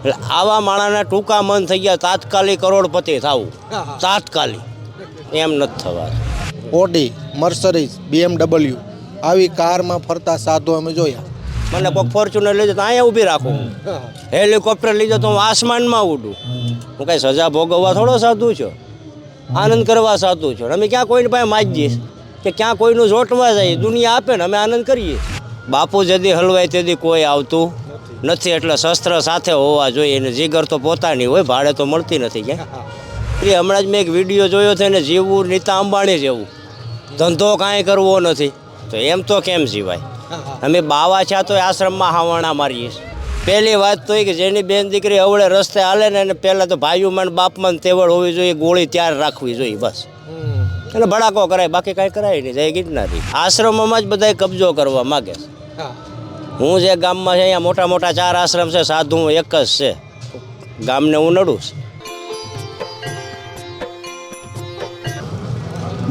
એટલે આવા માણસના ટૂંકા મન થઈ ગયા તાત્કાલિક કરોડપતિ થવું, તાત્કાલિક એમ નથી થવા. ઓડી, મર્સરીઝ, BMW આવી કારમાં ફરતા સાધુ અમે જોયા. મને કોઈક ફોર્ચ્યુનર લઈ જાય તો અહીંયા ઊભી રાખું, હેલિકોપ્ટર લઈ જાય તો હું આસમાનમાં ઉડું. હું કાંઈ સજા ભોગવવા થોડો સાધુ છો, આનંદ કરવા સાધુ છો. અમે ક્યાં કોઈને પાસે માગીએ કે ક્યાં કોઈનું જોટવા જાય, દુનિયા આપે ને અમે આનંદ કરીએ. બાપુ જદી હલવાય તેથી કોઈ આવતું નથી, એટલે શસ્ત્ર સાથે હોવા જોઈએ. અને જીગર તો પોતાની હોય, ભાડે તો મળતી નથી ક્યાં. એ હમણાં જ મેં એક વિડીયો જોયો છે ને, જીવવું નીતા અંબાણી જેવું, ધંધો કાંઈ કરવો નથી, તો એમ તો કેમ જીવાય? અમે બાવા છે તો આશ્રમમાં હાવણા મારીએ. પહેલી વાત તો એ કે જેની બેન દીકરી અવળે રસ્તે હાલે ને એને પહેલાં તો ભાઈઓમાં બાપમાં તેવડ હોવી જોઈએ, ગોળી તૈયાર રાખવી જોઈએ, બસ. એટલે ભડાકો કરાય, બાકી કાંઈ કરાય નહીં. જય ગિરનારી આશ્રમોમાં જ બધાય કબજો કરવા માગે છે. હું જે ગામમાં છે અહીંયા મોટા મોટા 4 આશ્રમ છે, સાધુ એક જ છે. ગામને હું નડું છું.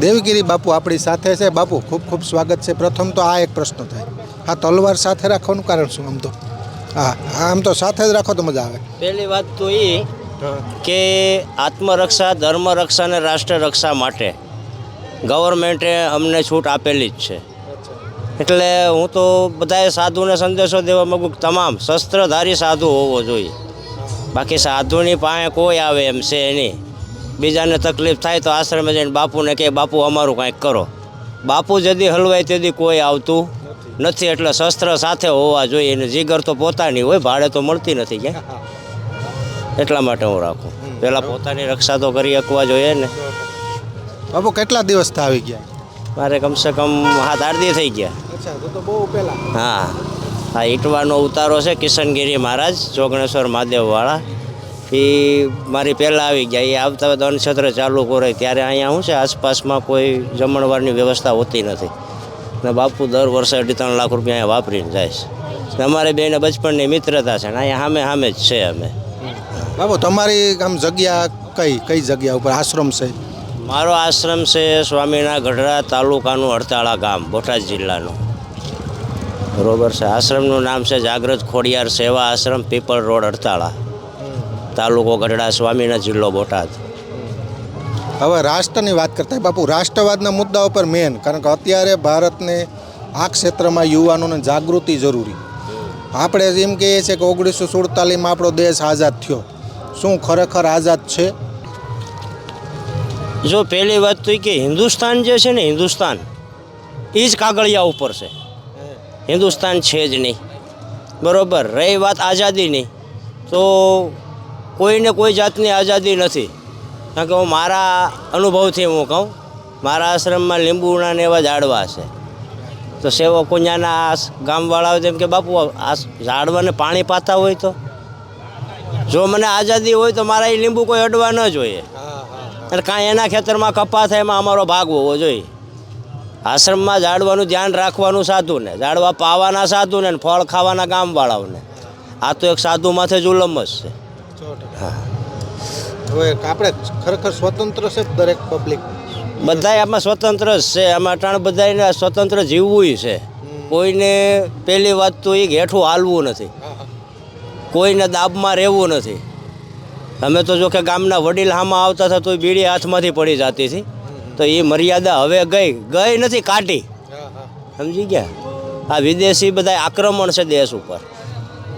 દેવગીરી બાપુ આપણી સાથે છે. બાપુ ખૂબ ખૂબ સ્વાગત છે. પ્રથમ તો આ એક પ્રશ્ન થાય, આ તલવાર સાથે રાખવાનું કારણ શું? આમ તો સાથે જ રાખો તો મજા આવે. પહેલી વાત તો એ કે આત્મરક્ષા, ધર્મરક્ષા અને રાષ્ટ્ર રક્ષા માટે ગવર્મેન્ટે અમને છૂટ આપેલી જ છે. એટલે હું તો બધાએ સાધુને સંદેશો દેવા માગું કે તમામ શસ્ત્રધારી સાધુ હોવો જોઈએ. બાકી સાધુની પાસે કોઈ આવે એમ છે નહીં. બીજાને તકલીફ થાય તો આશ્રમે જઈને બાપુને કહે બાપુ અમારું કાંઈક કરો. બાપુ જદી હલવાય તેથી કોઈ આવતું નથી, એટલે શસ્ત્ર સાથે હોવા જોઈએ. અને જીગર તો પોતાની હોય, ભાડે તો મળતી નથી ક્યાં. એટલા માટે હું રાખું. પહેલાં પોતાની રક્ષા તો કરી શકવા જોઈએ ને. બાપુ કેટલા દિવસથી આવી ગયા? મારે કમસે કમ 7-8 દી થઈ ગયા. તો બહુ પહેલા. હા, આ ઈટવાનો ઉતારો છે કિશનગીરી મહારાજ જોગણેશ્વર મહાદેવવાળા, એ મારી પહેલાં આવી ગયા. એ આવતા હોય તો અન્નક્ષેત્ર ચાલુ કરે ત્યારે અહીંયા શું છે, આસપાસમાં કોઈ જમણવારની વ્યવસ્થા હોતી નથી. ને બાપુ દર વર્ષે 2.5 લાખ રૂપિયા અહીંયા વાપરીને જાય છે. અમારે બેને બચપણની મિત્રતા છે ને અહીંયા સામે જ છે અમે. બાપુ તમારી આમ જગ્યા કઈ જગ્યા ઉપર આશ્રમ છે? મારો આશ્રમ છે સ્વામીના ગઢડા તાલુકાનું હડતાળા ગામ, બોટાદ જિલ્લાનું. બરોબર છે. આશ્રમનું નામ છે જાગૃત ખોડિયાર સેવા આશ્રમ, પીપળ રોડ, હડતાળા, તાલુકો ગઢડા, સ્વામીના જિલ્લો બોટાદ. હવે રાષ્ટ્રની વાત કરતા બાપુ, રાષ્ટ્રવાદના મુદ્દા ઉપર મેન, કારણ કે અત્યારે ભારતને આ ક્ષેત્રમાં યુવાનોને જાગૃતિ જરૂરી. આપણે એમ કહીએ છીએ કે 1947માં આપણો દેશ આઝાદ થયો. શું ખરેખર આઝાદ છે? જો પહેલી વાત તો એ કે હિન્દુસ્તાન જે છે ને, હિન્દુસ્તાન એ જ કાગળિયા ઉપર છે, હિન્દુસ્તાન છે જ નહીં. બરાબર. રહી વાત આઝાદીની, તો કોઈને કોઈ જાતની આઝાદી નથી. કારણ કે હું મારા અનુભવથી હું કહું, મારા આશ્રમમાં લીંબુના ને એવા ઝાડવા છે. તો સેવકો ત્યાંના ગામવાળાઓ તેમ કે બાપુ આ ઝાડવાને પાણી પાતા હોય તો, જો મને આઝાદી હોય તો મારા એ લીંબુ કોઈ અડવા ન જોઈએ. અને કાંઈ એના ખેતરમાં કપા થાય એમાં અમારો ભાગ હોવો જોઈએ. આશ્રમમાં ઝાડવાનું ધ્યાન રાખવાનું સાધુને, ઝાડવા પાવાના સાધુને, ફળ ખાવાના ગામવાળાઓને. આ તો એક સાધુ માથે જુલમ જ છે. હા, હવે આપણે ખરેખર સ્વતંત્ર છે દરેક પબ્લિક, બધાય આમાં સ્વતંત્ર જ છે. આમાં અટાણ બધાને સ્વતંત્ર જીવવું છે. કોઈને પહેલી વાત તો એ હેઠું હાલવું નથી, કોઈને દાબમાં રહેવું નથી. અમે તો જો કે ગામના વડીલ હામાં આવતા હતા તો બીડી હાથમાંથી પડી જતી હતી, તો એ મર્યાદા હવે ગઈ નથી, કાઢી. સમજી ગયા? આ વિદેશી બધા આક્રમણ છે દેશ ઉપર.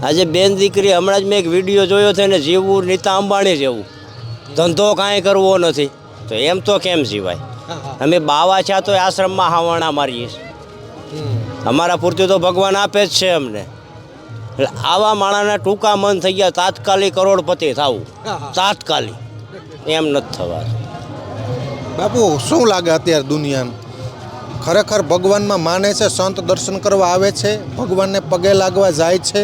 આજે બેન દીકરી, હમણાં જ મેં એક વિડીયો જોયો છે ને, જીવવું નીતા અંબાણી જેવું, ધંધો કાંઈ કરવો નથી, તો એમ તો કેમ જીવાય? અમે બાવા છે તો આશ્રમમાં હાવણા મારીએ. અમારા પૂરતી તો ભગવાન આપે જ છે અમને. એટલે આવા માણસના ટૂંકા મન થઈ ગયા તાત્કાલિક કરોડપતિ થવું, તાત્કાલિક એમ નથી થવા. બાપુ શું લાગે અત્યારે દુનિયાનું? ખરેખર ભગવાનમાં માને છે, સંત દર્શન કરવા આવે છે, ભગવાનને પગે લાગવા જાય છે,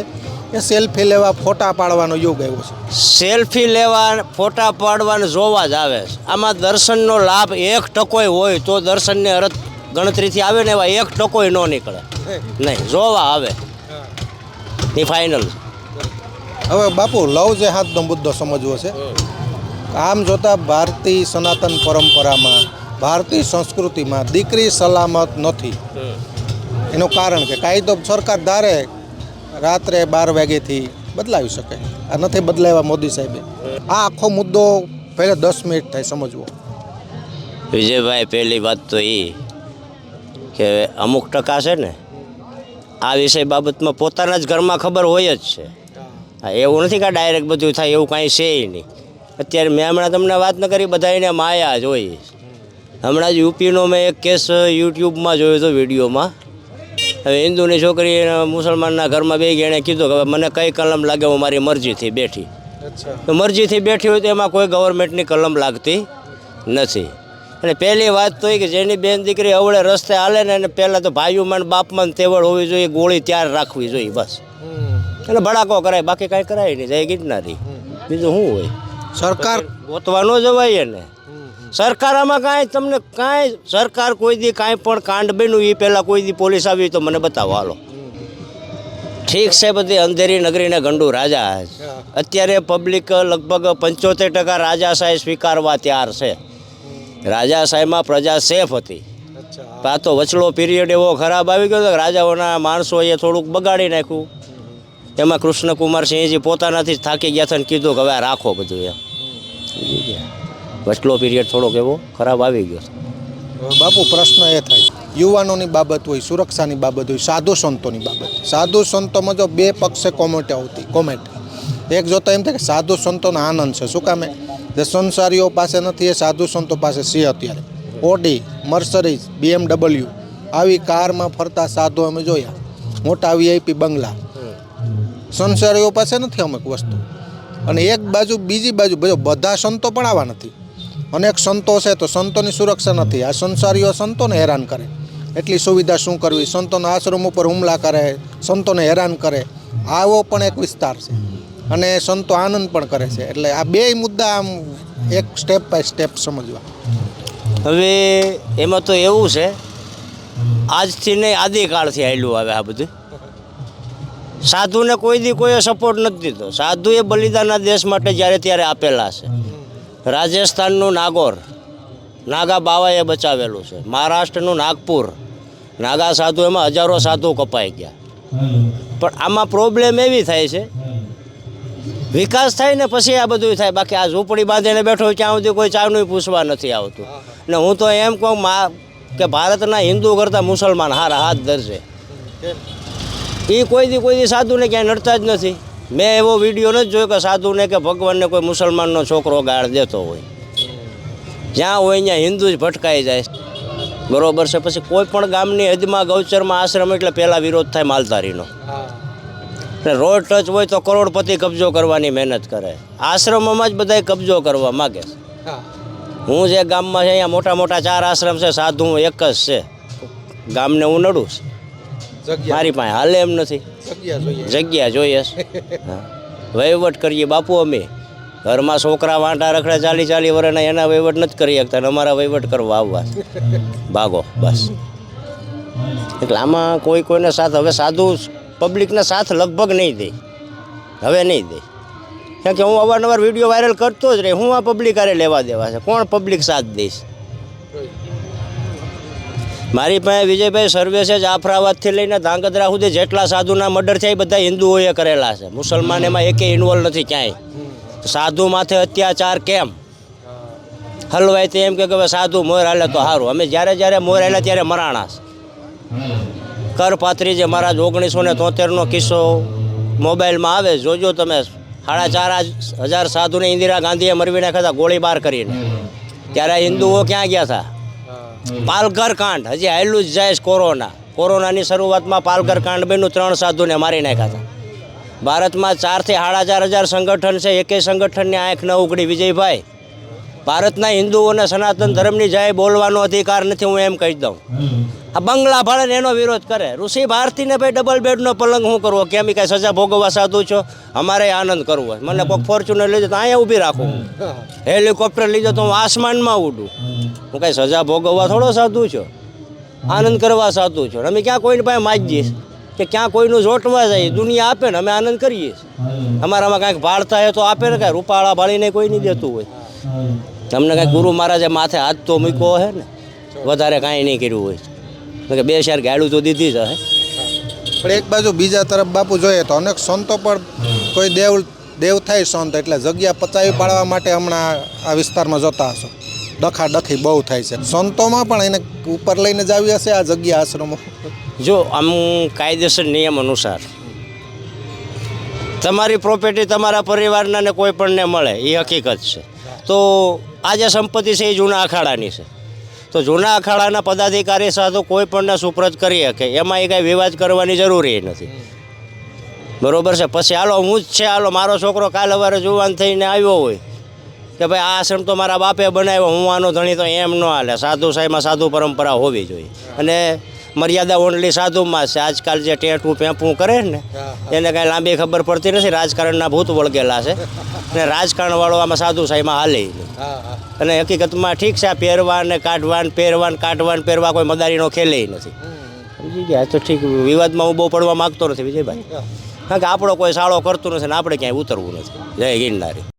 એ સેલ્ફી લેવા, ફોટા પાડવાનો યોગ આવ્યો છે? સેલ્ફી લેવા, ફોટા પાડવાને જોવા જ આવે છે. આમાં દર્શનનો લાભ 1% હોય તો દર્શનની અરત ગણતરીથી આવે ને, એવા 1% ન નીકળે નહીં, જોવા આવે એ ફાઇનલ. હવે બાપુ લવ જેહાદનો મુદ્દો સમજવો છે. આમ જોતાં ભારતીય સનાતન પરંપરામાં, ભારતીય સંસ્કૃતિમાં દીકરી સલામત નથી. એનું કારણ કે કાયદો સરકાર ધારે રાત્રે 12 વાગ્યાથી બદલાવી શકે. આ નથી બદલાવ્યા મોદી સાહેબે. આ આખો મુદ્દો પહેલે 10 મિનિટ થાય સમજવો. વિજયભાઈ, પહેલી વાત તો એ કે અમુક ટકા છે ને આ વિષય બાબતમાં પોતાના જ ઘરમાં ખબર હોય જ છે. હા, એવું નથી કે ડાયરેક્ટ બધું થાય એવું કાંઈ છે નહીં. અત્યારે મેં હમણાં તમને વાત ન કરી, બધા એને માયા જ હોય. હમણાં જ યુપીનો મેં એક કેસ યુટ્યુબમાં જોયો હતો વિડીયોમાં. હવે હિન્દુની છોકરી મુસલમાનના ઘરમાં બે ગઈ, એણે કીધું કે મને કઈ કલમ લાગે, હું મારી મરજીથી બેઠી. તો મરજીથી બેઠી હોય તો એમાં કોઈ ગવર્મેન્ટની કલમ લાગતી નથી. અને પહેલી વાત તો એ કે જેની બેન દીકરી અવળે રસ્તે હાલે ને એને પહેલાં તો ભાઈઓમાં બાપમાં તેવડ હોવી જોઈએ, ગોળી ત્યાર રાખવી જોઈએ બસ. એટલે ભડાકો કરાય, બાકી કાંઈ કરાય નહીં. જય ગિરનારી, બીજું શું હોય? સરકાર ગોતવા ન જવાય ને. સરકાર આમાં કાંઈ તમને કાંઈ સરકાર કોઈ દી કાંઈ પણ કાંડ બન્યું એ પહેલાં કોઈ દી પોલીસ આવી તો મને બતાવો હાલો. ઠીક છે, બધી અંધેરી નગરીને ગંડુ રાજા. અત્યારે પબ્લિક લગભગ 75% રાજાશાહી સ્વીકારવા તૈયાર છે. રાજાશાહીમાં પ્રજા સેફ હતી. આ તો વચલો પીરિયડ એવો ખરાબ આવી ગયો કે રાજાઓના માણસોએ થોડુંક બગાડી નાખ્યું. એમાં કૃષ્ણકુમાર સિંહજી પોતાનાથી જ થાકી ગયા હતા અને કીધું કે હવે આ રાખો બધું એમ. વચલો પીરિયડ થોડોક એવો ખરાબ આવી ગયો. બાપુ પ્રશ્ન એ થાય, યુવાનોની બાબત હોય, સુરક્ષાની બાબત હોય, સાધુ સંતોની બાબત. સાધુ સંતોમાં જો બે પક્ષે કોમેન્ટ એક જોતા એમ થાય કે સાધુ સંતોનો આનંદ છે. શું કામે? જે સંસારીઓ પાસે નથી એ સાધુ સંતો પાસે છે. અત્યારે ઓડી, મર્સરીઝ, BMW આવી કારમાં ફરતા સાધુ અમે જોયા, મોટા VIP બંગલા. સંસારીઓ પાસે નથી અમુક વસ્તુ. અને એક બાજુ બીજી બાજુ બધા સંતો પણ આવા નથી. અનેક સંતો છે તો સંતોની સુરક્ષા નથી. આ સંસારીઓ સંતોને હેરાન કરે. એટલી સુવિધા શું કરવી? સંતોના આશ્રમ ઉપર હુમલા કરે, સંતોને હેરાન કરે. આવો પણ એક વિસ્તાર છે. અને સંતો આનંદ પણ કરે છે. એટલે આ બે મુદ્દા આમ એક સ્ટેપ બાય સ્ટેપ સમજવા. હવે એમાં તો એવું છે, આજથી નહીં આદિકાળથી આવેલું આવે આ બધું. સાધુને કોઈ દી કોઈએ સપોર્ટ નથી દીધો. સાધુએ બલિદાનના દેશ માટે જ્યારે ત્યારે આપેલા છે. રાજસ્થાનનું નાગોર નાગા બાવાએ બચાવેલું છે. મહારાષ્ટ્રનું નાગપુર નાગા સાધુ, એમાં હજારો સાધુ કપાઈ ગયા. પણ આમાં પ્રોબ્લેમ એવી થાય છે, વિકાસ થાય ને પછી આ બધું થાય. બાકી આ ઝૂંપડી બાંધીને બેઠો ત્યાં સુધી કોઈ ચાનું પૂછવા નથી આવતું. ને હું તો એમ કહું કે ભારતના હિન્દુ કરતાં મુસલમાન હારા હાથ ધરશે. એ કોઈ દી સાધુને ક્યાંય નડતા જ નથી. મેં એવો વિડીયો નથી જોયો કે સાધુને કે ભગવાનને કોઈ મુસલમાનનો છોકરો ગાળ દેતો હોય. જ્યાં હોય ત્યાં હિન્દુ જ ભટકાઈ જાય. બરોબર છે. પછી કોઈ પણ ગામની હદમાં ગૌચરમાં આશ્રમ એટલે પહેલાં વિરોધ થાય માલધારીનો. અને રોડ ટચ હોય તો કરોડપતિ કબજો કરવાની મહેનત કરે. આશ્રમોમાં જ બધાય કબજો કરવા માગે છે. હું જે ગામમાં છે અહીંયા મોટા મોટા 4 આશ્રમ છે, સાધુ એક જ છે. ગામને હું નડું છું, મારી પાસે હાલે એમ નથી. જગ્યા જોઈએ. વહીવટ કરીએ બાપુ અમે. ઘરમાં છોકરા વાંટા રખડે 40 વર્ષના, એના વહીવટ નથી કરી શકતા. અમારા વહીવટ કરવા આવવા ભાગો બસ. એટલે આમાં કોઈને સાથ, હવે સાધુ પબ્લિકના સાથ લગભગ નહીં દે. હવે નહીં દે. કારણ કે હું અવારનવાર વિડીયો વાયરલ કરતો જ રહે. હું આ પબ્લિક આરે લેવા દેવા છે? કોણ પબ્લિક સાથ દઈશ? મારી પાસે વિજયભાઈ સર્વે છે, જાફરાબાદથી લઈને ધાંગધ્રા સુધી જેટલા સાધુના મર્ડર થયા એ બધા હિન્દુઓએ કરેલા છે. મુસલમાન એમાં એકે ઇન્વોલ્વ નથી ક્યાંય. સાધુ માથે અત્યાચાર કેમ? હલવાય તે એમ કે સાધુ મોર હાલે તો સારું. અમે જ્યારે મોર હાલ્યા ત્યારે મરાણા. કરપાત્રી જે મહારાજ 1973નો કિસ્સો મોબાઈલમાં આવે, જોજો તમે. 4,500 સાધુને ઇન્દિરા ગાંધીએ મરવી નાખ્યા હતા ગોળીબાર કરીને. ત્યારે હિન્દુઓ ક્યાં ગયા હતા? પાલઘર કાંડ હજી હાયલું જ જાય. કોરોનાની શરૂઆતમાં પાલઘર કાંડ બન્યું, 3 સાધુને મારી નાખ્યા હતા. ભારતમાં 4,000 થી 4,500 સંગઠન છે. એકેય સંગઠનની આંખ ન ઉઘડી. વિજયભાઈ, ભારતના હિન્દુઓને સનાતન ધર્મની જાય બોલવાનો અધિકાર નથી, હું એમ કહી દઉં. આ બંગલા ભાડે એનો વિરોધ કરે. ઋષિ ભારતીને ભાઈ ડબલ બેડનો પલંગ શું કરવો? કેમ કાંઈ સજા ભોગવવા સાધુ છો? અમારે આનંદ કરવો. મને કોઈક ફોર્ચ્યુનર લઈ જાય તો અહીંયા ઊભી રાખું. હેલિકોપ્ટર લઈ જાય તો હું આસમાનમાં ઉડું. હું કાંઈ સજા ભોગવવા થોડો સાધુ છો? આનંદ કરવા સાધુ છો. અમે ક્યાં કોઈને પાસે માગીએ કે ક્યાં કોઈનું જોટવા જાય? દુનિયા આપે ને અમે આનંદ કરીએ. અમારામાં કાંઈક ભાળતા હોય તો આપે ને. કાંઈ રૂપાળા ભાળીને કોઈ નહીં દેતું હોય. તમને કાંઈક ગુરુ મહારાજે માથે હાથ તો મૂક્યો હે ને, વધારે કાંઈ નહીં કર્યું હોય. કે 2 શેર ગાડું તો દીધી જ હે. પણ એક બાજુ બીજા તરફ બાપુ જોઈએ તો અનેક સંતો પણ કોઈ દેવ થાય સંત એટલે જગ્યા પચાવી પાડવા માટે હમણાં આ વિસ્તારમાં જોતા હશો ડખાડખી બહુ થાય છે. સંતોમાં પણ એને ઉપર લઈને જ આવી હશે આ જગ્યા આશ્રમો. જો આમ કાયદેસર નિયમ અનુસાર તમારી પ્રોપર્ટી તમારા પરિવારના ને કોઈ પણને મળે એ હકીકત છે. તો આ જે સંપત્તિ છે એ જૂના અખાડાની છે. તો જૂના અખાડાના પદાધિકારી સાથે કોઈ પણને સુપ્રત કરી શકે એમાં એ કાંઈ વિવાદ કરવાની જરૂરી નથી. બરોબર છે. પછી હાલો હું જ છે, હાલો મારો છોકરો કાલ સવારે જુવાન થઈને આવ્યો હોય કે ભાઈ આ આશ્રમ તો મારા બાપે બનાવ્યો, હું આનો ધણી, તો એમ ન હાલે. સાધુ સાહેબમાં સાધુ પરંપરા હોવી જોઈએ અને મર્યાદા ઓનલી સાધુમાં છે. આજકાલ જે ટેટું પેપું કરે ને એને કાંઈ લાંબી ખબર પડતી નથી. રાજકારણના ભૂત વળગેલા છે અને રાજકારણવાળો આમાં સાધુ સાહેબમાં હાલે નહીં. અને હકીકતમાં ઠીક છે, આ પહેરવાન ને કાઢવાન પહેરવા કોઈ મદારીનો ખેલે નથી. સમજી ગયા? તો ઠીક, વિવાદમાં હું બહુ પડવા માગતો નથી વિજયભાઈ, કારણ કે આપણો કોઈ સાળો કરતું નથી ને આપણે ક્યાંય ઉતરવું નથી. જય ગિરનારી.